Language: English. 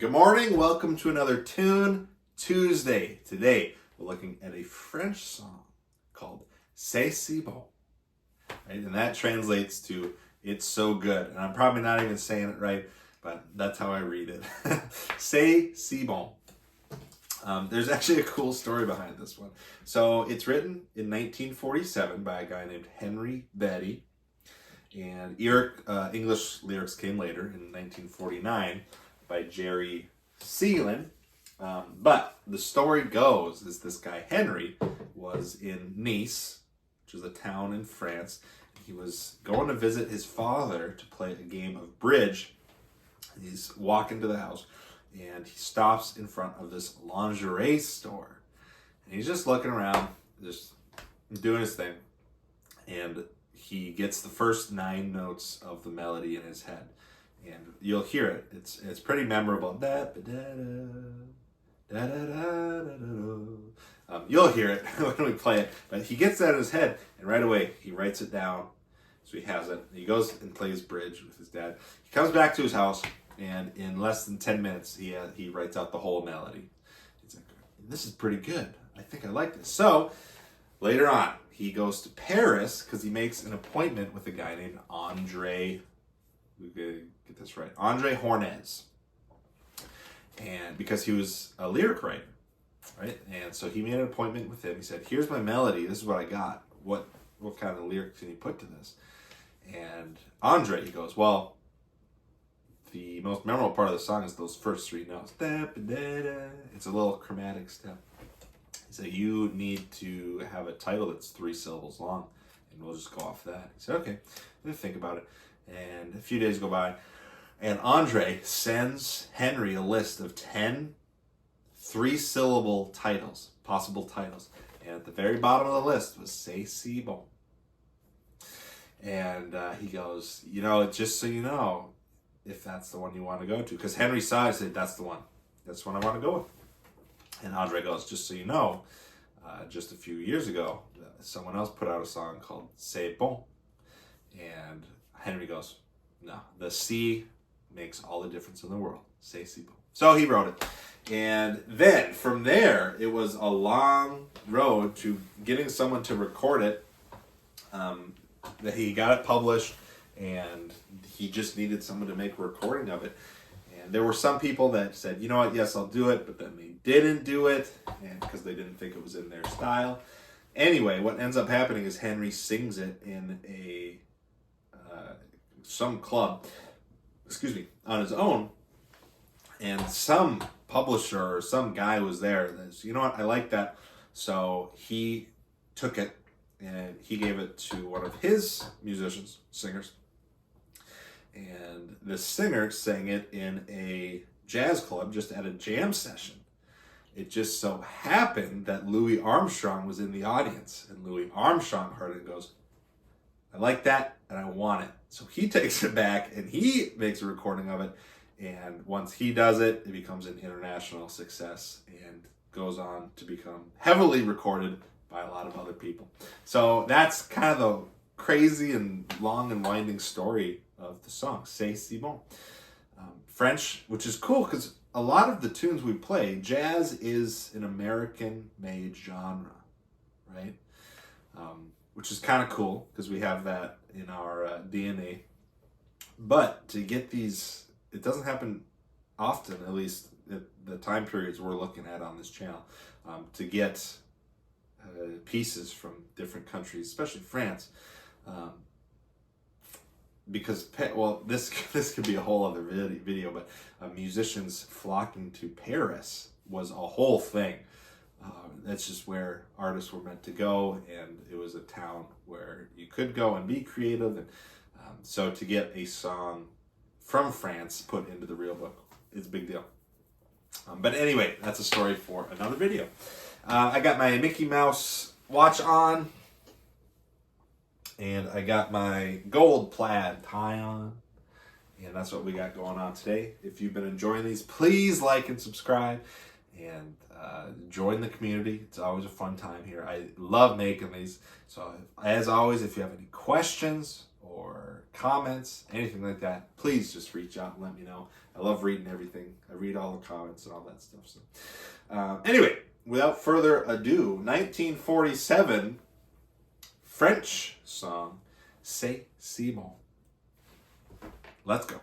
Good morning, welcome to another Tune Tuesday. Today, we're looking at a French song called C'est si bon. Right? And that translates to It's So Good. And I'm probably not even saying it right, but that's how I read it. C'est si bon. There's actually a cool story behind this one. So it's written in 1947 by a guy named Henry Betty. And English lyrics came later in 1949 by Jerry Seelin. But the story goes is this guy Henry was in Nice, which is a town in France. He was going to visit his father to play a game of bridge. He's walking to the house and he stops in front of this lingerie store. And he's just looking around, just doing his thing. And he gets the first 9 notes of the melody in his head. And you'll hear it. It's pretty memorable. You'll hear it when we play it. But he gets that in his head, and right away he writes it down. So he has it. He goes and plays bridge with his dad. He comes back to his house, and in less than 10 minutes, he writes out the whole melody. He's like, this is pretty good. I think I like this. So later on, he goes to Paris because he makes an appointment with a guy named Andre Hornez. And because he was a lyric writer, right? And so he made an appointment with him. He said, here's my melody. This is what I got. What kind of lyrics can you put to this? And Andre, he goes, well, the most memorable part of the song is those first 3 notes. It's a little chromatic step. He said, you need to have a title that's 3 syllables long, and we'll just go off that. He said, okay, let me think about it. And a few days go by, and Andre sends Henry a list of 10 3-syllable titles, possible titles. And at the very bottom of the list was C'est si bon. And he goes, just so you know, if that's the one you want to go to. Because Henry saw it, said, that's the one. That's the one I want to go with. And Andre goes, just so you know, just a few years ago, someone else put out a song called C'est bon. And Henry goes, no, the C makes all the difference in the world. C'est si bon. So he wrote it. And then from there, it was a long road to getting someone to record it. That he got it published, and he just needed someone to make a recording of it. And there were some people that said, you know what, yes, I'll do it, but then they didn't do it, and because they didn't think it was in their style. Anyway, what ends up happening is Henry sings it in some club, on his own, and some publisher or some guy was there that said, you know what, I like that. So he took it and he gave it to one of his musicians, singers. And the singer sang it in a jazz club, just at a jam session. It just so happened that Louis Armstrong was in the audience, and Louis Armstrong heard it and goes, I like that, and I want it. So he takes it back, and he makes a recording of it, and once he does it, it becomes an international success, and goes on to become heavily recorded by a lot of other people. So that's kind of the crazy and long and winding story of the song, C'est si bon. French, which is cool, because a lot of the tunes we play, jazz is an American-made genre, right? Which is kind of cool because we have that in our DNA. But to get these, it doesn't happen often, at least at the time periods we're looking at on this channel, to get pieces from different countries, especially France. Because, this could be a whole other video, but musicians flocking to Paris was a whole thing. That's just where artists were meant to go, and it was a town where you could go and be creative. And so to get a song from France put into the real book is a big deal. But anyway, that's a story for another video. I got my Mickey Mouse watch on, and I got my gold plaid tie on, and that's what we got going on today. If you've been enjoying these, please like and subscribe, and join the community. It's always a fun time here. I love making these. So as always, if you have any questions or comments, anything like that, please just reach out and let me know. I love reading everything. I read all the comments and all that stuff. So, anyway, without further ado, 1947 French song, C'est si bon. Let's go.